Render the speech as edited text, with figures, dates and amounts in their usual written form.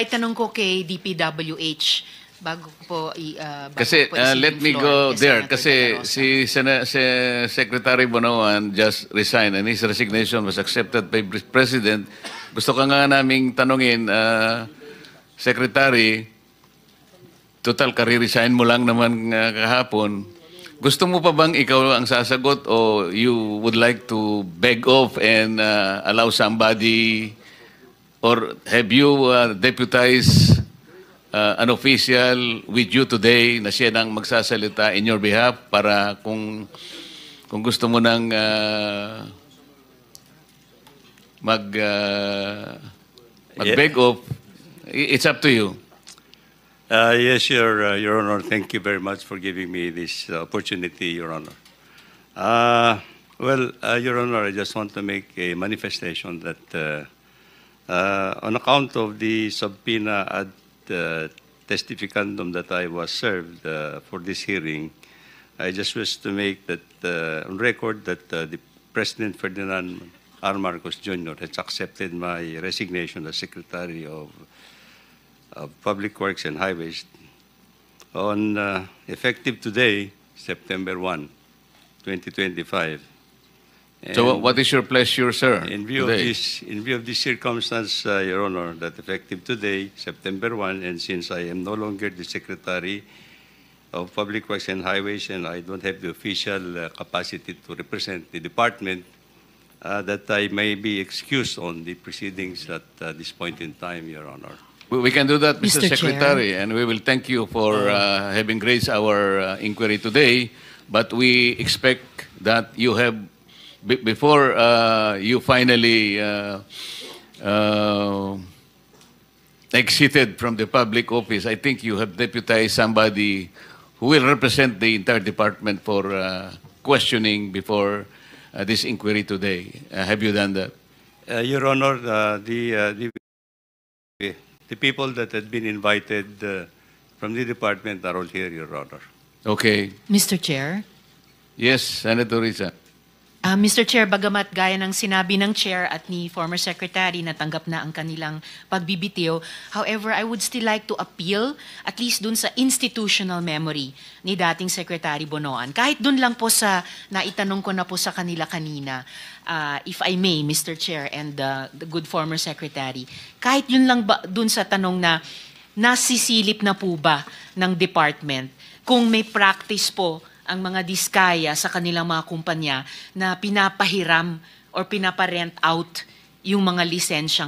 maitanong ko kay DPWH bago po Kasi let me go there kasi si Secretary Bonoan just resigned and his resignation was accepted by President. Gusto ka nga naming tanungin, Secretary, total kare-resign mo lang naman kahapon. Gusto mo pa bang ikaw ang sasagot o you would like to beg off and allow somebody or have you deputized an official with you today na siya nang magsasalita in your behalf para kung gusto mo nang mag-beg off, it's up to you. Yes, Your Honor. Thank you very much for giving me this opportunity, Your Honor. Your Honor, I just want to make a manifestation that on account of the subpoena ad testificandum that I was served for this hearing, I just wish to make that on record that the President Ferdinand R. Marcos Jr. has accepted my resignation as Secretary of Public Works and Highways on effective today, September 1, 2025. And so what is your pleasure, sir? in view of this circumstance, Your Honor, that effective today, September 1, and since I am no longer the Secretary of Public Works and Highways and I don't have the official capacity to represent the department, that I may be excused on the proceedings at this point in time, Your Honor. We can do that, Mr. Mr. Secretary, and we will thank you for having raised our inquiry today. But we expect that you have, before you finally exited from the public office, I think you have deputized somebody who will represent the entire department for questioning before this inquiry today. Have you done that? Your Honor, the people that had been invited from the department are all here, Your Honor. Okay. Mr. Chair? Yes, Senator Risa. Mr. Chair, bagamat gaya ng sinabi ng Chair at ni former Secretary na tanggap na ang kanilang pagbibitiw, however, I would still like to appeal at least dun sa institutional memory ni dating Secretary Bonoan. Kahit dun lang po sa naitanong ko na po sa kanila kanina, if I may, Mr. Chair and the good former Secretary, kahit yun lang ba dun sa tanong na nasisilip na po ba ng department kung may practice po ang mga diskaya sa kanilang mga kumpanya na pinapahiram or pinaparent out yung mga lisensyang